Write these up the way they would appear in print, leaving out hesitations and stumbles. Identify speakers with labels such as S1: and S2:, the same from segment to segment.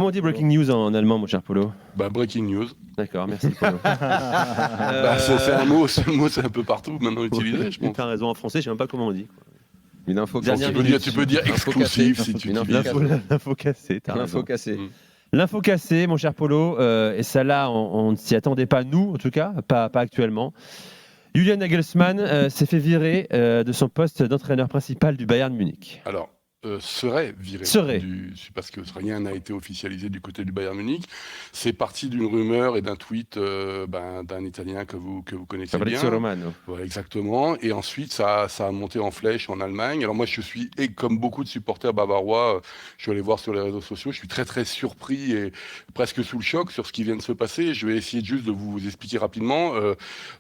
S1: Comment on dit breaking news en allemand, mon cher Polo?
S2: Breaking news.
S1: D'accord, merci Polo.
S2: C'est un mot, ce mot c'est un peu partout maintenant utilisé, je pense.
S1: Tu as raison, en français, je ne sais même pas comment on dit.
S3: Une info
S1: Dernière
S3: cassée.
S2: Tu peux dire exclusif si tu utilises.
S1: L'info cassée, t'as raison.
S3: L'info cassée.
S1: L'info cassée, mon cher Polo, et celle-là, on ne s'y attendait pas, nous, en tout cas, pas actuellement. Julian Nagelsmann s'est fait virer de son poste d'entraîneur principal du Bayern Munich.
S2: Alors, serait viré. Parce que rien n'a été officialisé du côté du Bayern Munich. C'est parti d'une rumeur et d'un tweet d'un Italien que vous connaissez
S1: Fabrizio
S2: bien.
S1: Romano.
S2: Ouais, exactement. Et ensuite, ça a monté en flèche en Allemagne. Alors moi, je suis, et comme beaucoup de supporters bavarois, je suis allé voir sur les réseaux sociaux, je suis très très surpris et presque sous le choc sur ce qui vient de se passer. Je vais essayer juste de vous expliquer rapidement.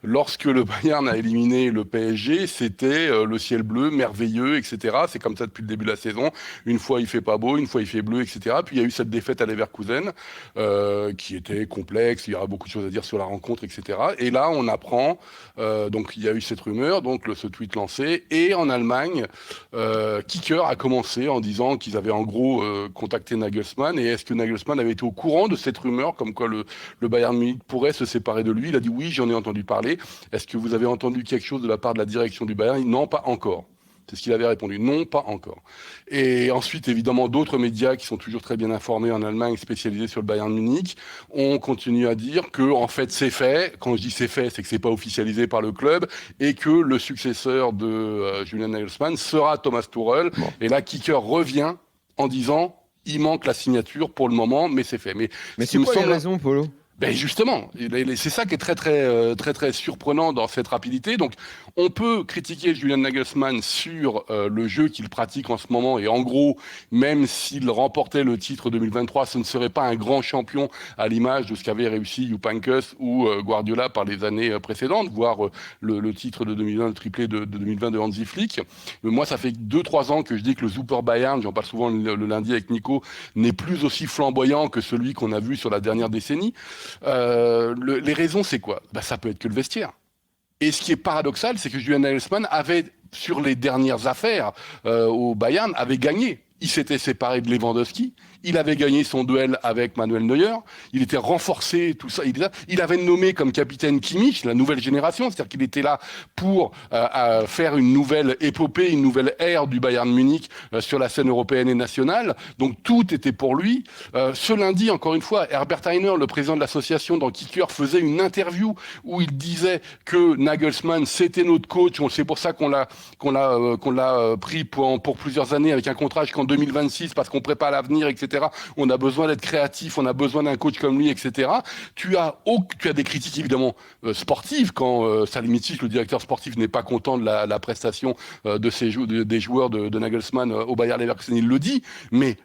S2: Lorsque le Bayern a éliminé le PSG, c'était le ciel bleu, merveilleux, etc. C'est comme ça depuis le début de la saison. Une fois il fait pas beau, une fois il fait bleu, etc. Puis il y a eu cette défaite à Leverkusen qui était complexe, il y aura beaucoup de choses à dire sur la rencontre, etc. Et là on apprend, donc il y a eu cette rumeur, donc ce tweet lancé, et en Allemagne, Kicker a commencé en disant qu'ils avaient en gros contacté Nagelsmann, et est-ce que Nagelsmann avait été au courant de cette rumeur, comme quoi le Bayern Munich pourrait se séparer de lui? Il a dit oui, j'en ai entendu parler. Est-ce que vous avez entendu quelque chose de la part de la direction du Bayern? Non, pas encore. C'est ce qu'il avait répondu. Non, pas encore. Et ensuite, évidemment, d'autres médias qui sont toujours très bien informés en Allemagne, spécialisés sur le Bayern Munich, ont continué à dire que, en fait, c'est fait. Quand je dis c'est fait, c'est que c'est pas officialisé par le club et que le successeur de Julian Nagelsmann sera Thomas Tuchel. Bon. Et là, Kicker revient en disant, il manque la signature pour le moment, mais c'est fait.
S3: Mais c'est quoi les raisons, Polo?
S2: Ben justement, c'est ça qui est très surprenant dans cette rapidité. Donc, on peut critiquer Julian Nagelsmann sur le jeu qu'il pratique en ce moment. Et en gros, même s'il remportait le titre 2023, ce ne serait pas un grand champion à l'image de ce qu'avait réussi Jupp Heynckes ou Guardiola par les années précédentes, voire le titre de 2020, le triplé de 2020 de Hansi Flick. Mais moi, ça fait 2-3 ans que je dis que le Super Bayern, j'en parle souvent le lundi avec Nico, n'est plus aussi flamboyant que celui qu'on a vu sur la dernière décennie. Les raisons, c'est quoi? Ça peut être que le vestiaire. Et ce qui est paradoxal, c'est que Julian Nagelsmann avait, sur les dernières affaires au Bayern, avait gagné. Il s'était séparé de Lewandowski, il avait gagné son duel avec Manuel Neuer, il était renforcé, tout ça. Il avait nommé comme capitaine Kimmich, la nouvelle génération, c'est-à-dire qu'il était là pour faire une nouvelle épopée, une nouvelle ère du Bayern Munich sur la scène européenne et nationale. Donc tout était pour lui. Ce lundi, encore une fois, Herbert Hainer, le président de l'association dans Kicker, faisait une interview où il disait que Nagelsmann, c'était notre coach. C'est pour ça qu'on l'a pris pour plusieurs années avec un contrat jusqu'en 2026 parce qu'on prépare l'avenir, etc. On a besoin d'être créatif, on a besoin d'un coach comme lui, etc. Tu as des critiques évidemment sportives quand Salihamidzic, le directeur sportif, n'est pas content de la prestation des joueurs de Nagelsmann au Bayer Leverkusen, il le dit, mais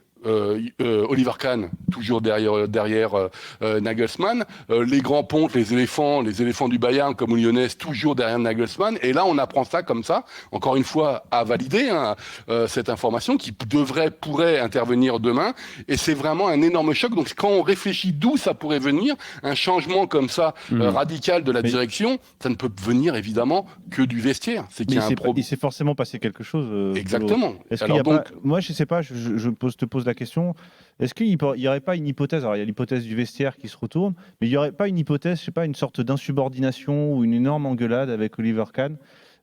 S2: Oliver Kahn, toujours derrière Nagelsmann, les grands pontes, les éléphants du Bayern comme Lyonnais, toujours derrière Nagelsmann, et là on apprend ça comme ça, encore une fois à valider cette information qui pourrait intervenir demain, et c'est vraiment un énorme choc. Donc quand on réfléchit d'où ça pourrait venir, un changement comme ça radical de la direction, ça ne peut venir évidemment que du vestiaire. C'est qu'il y a
S4: il s'est forcément passé quelque chose.
S2: Exactement.
S4: Est-ce qu'il y a pas... Moi je sais pas, je te pose la question, est-ce qu'il n'y aurait pas une hypothèse, alors il y a l'hypothèse du vestiaire qui se retourne, mais il n'y aurait pas une hypothèse, je sais pas, une sorte d'insubordination ou une énorme engueulade avec Oliver Kahn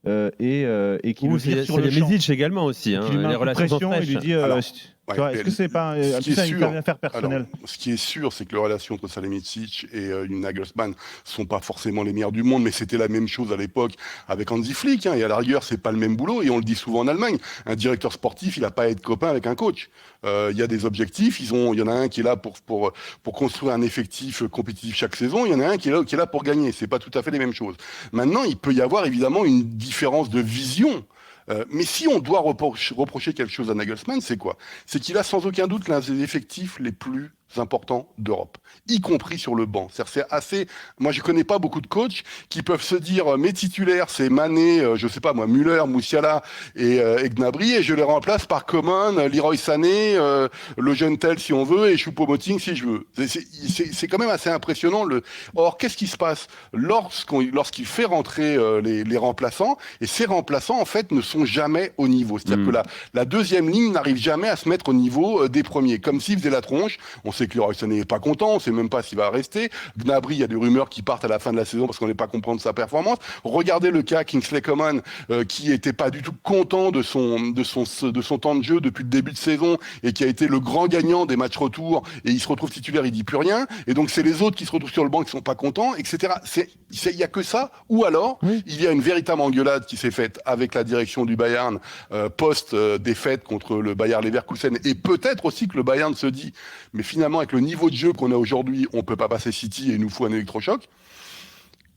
S4: et qui le vire sur le champ.
S1: Medic également aussi, hein, les relations sont fraîches.
S4: Il lui dit, est-ce que c'est pas une affaire personnelle?
S2: Ce qui est sûr, c'est que les relations entre Salihamidzic et Nagelsmann sont pas forcément les meilleures du monde, mais c'était la même chose à l'époque avec Hansi Flick, et à la rigueur, c'est pas le même boulot, et on le dit souvent en Allemagne. Un directeur sportif, il n'a pas à être copain avec un coach. Il y a des objectifs, il y en a un qui est là pour construire un effectif compétitif chaque saison, il y en a un qui est là pour gagner. C'est pas tout à fait les mêmes choses. Maintenant, il peut y avoir évidemment une différence de vision. Mais si on doit reprocher quelque chose à Nagelsmann, c'est quoi? C'est qu'il a sans aucun doute l'un des effectifs les plus importants d'Europe, y compris sur le banc. C'est assez. Moi, je connais pas beaucoup de coachs qui peuvent se dire mes titulaires, c'est Mané, je sais pas moi, Müller, Musiala et Gnabry, et je les remplace par Coman, Leroy Sané, le jeune tel si on veut, et Choupo-Moting si je veux. C'est quand même assez impressionnant. Or, qu'est-ce qui se passe lorsqu'il fait rentrer les remplaçants, et ces remplaçants en fait ne sont jamais au niveau. C'est-à-dire que la deuxième ligne n'arrive jamais à se mettre au niveau des premiers, comme s'ils faisaient la tronche. On sait sait que Leroy Sané n'est pas content, on ne sait même pas s'il va rester. Gnabry, il y a des rumeurs qui partent à la fin de la saison parce qu'on n'est pas content de sa performance. Regardez le cas Kingsley Coman, qui n'était pas du tout content de son temps de jeu depuis le début de saison et qui a été le grand gagnant des matchs retour, et il se retrouve titulaire, il dit plus rien, et donc c'est les autres qui se retrouvent sur le banc qui sont pas contents, etc. Il y a que ça, ou alors il y a une véritable engueulade qui s'est faite avec la direction du Bayern post défaite contre le Bayer Leverkusen, et peut-être aussi que le Bayern se dit, mais finalement avec le niveau de jeu qu'on a aujourd'hui, on peut pas passer City et il nous faut un électrochoc.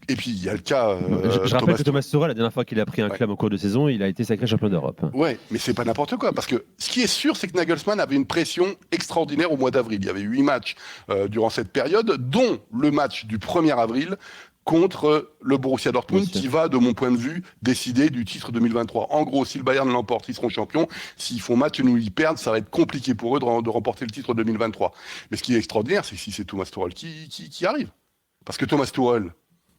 S2: Et puis il y a le cas.
S1: Je rappelle que Thomas Tuchel, la dernière fois qu'il a pris un club en cours de saison, il a été sacré champion d'Europe.
S2: Ouais, mais c'est pas n'importe quoi, parce que ce qui est sûr, c'est que Nagelsmann avait une pression extraordinaire au mois d'avril. Il y avait 8 matchs durant cette période, dont le match du 1er avril contre le Borussia Dortmund, qui va, de mon point de vue, décider du titre 2023. En gros, si le Bayern l'emporte, ils seront champions. S'ils font match et nous ils perdent, ça va être compliqué pour eux de remporter le titre 2023. Mais ce qui est extraordinaire, c'est que si c'est Thomas Tuchel qui arrive. Parce que Thomas Tuchel,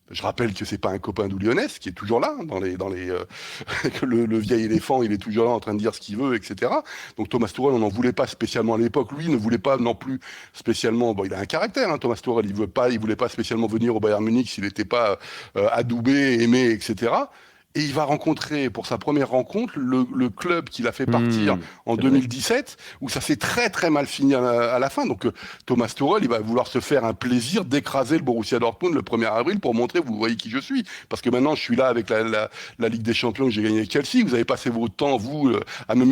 S2: je rappelle que c'est pas un copain d'Oulionès, qui est toujours là, que le vieil éléphant, il est toujours là en train de dire ce qu'il veut, etc. Donc Thomas Tuchel, on n'en voulait pas spécialement à l'époque. Lui ne voulait pas non plus spécialement. Bon, il a un caractère, hein, Thomas Tuchel. Il voulait pas spécialement venir au Bayern Munich s'il n'était pas adoubé, aimé, etc. Et il va rencontrer, pour sa première rencontre, le club qu'il a fait partir en 2017, où ça s'est très très mal fini à la fin. Donc Thomas Tuchel, il va vouloir se faire un plaisir d'écraser le Borussia Dortmund le 1er avril pour montrer, vous voyez qui je suis. Parce que maintenant, je suis là avec la Ligue des Champions que j'ai gagné avec Chelsea. Vous avez passé votre temps, vous, à me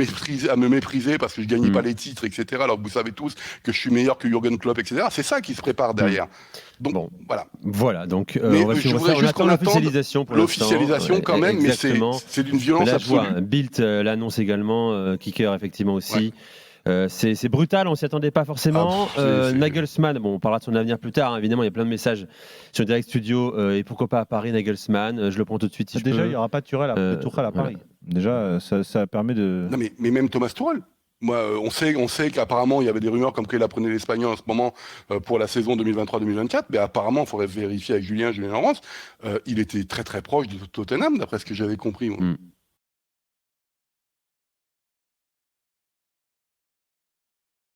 S2: mépriser parce que je gagnais pas les titres, etc. Alors que vous savez tous que je suis meilleur que Jürgen Klopp, etc. C'est ça qui se prépare derrière. Donc,
S1: bon,
S2: voilà.
S1: Voilà, donc
S2: on attend
S1: l'officialisation pour
S2: l'officialisation quand même, mais c'est d'une violence absolue.
S1: Bild l'annonce également, Kicker effectivement aussi. Ouais. C'est brutal, on ne s'y attendait pas forcément. Nagelsmann, bon, on parlera de son avenir plus tard, hein, évidemment, il y a plein de messages sur Direct Studio, et pourquoi pas à Paris, Nagelsmann, je le prends tout de suite si
S4: déjà,
S1: je peux.
S4: Il n'y aura pas de Tuchel à Paris. Voilà. Déjà, ça permet de...
S2: Non, mais même Thomas Tuchel. Moi, on sait qu'apparemment, il y avait des rumeurs comme qu'il apprenait l'espagnol en ce moment pour la saison 2023-2024, mais apparemment, il faudrait vérifier avec Julien Laurence, il était très très proche de Tottenham, d'après ce que j'avais compris.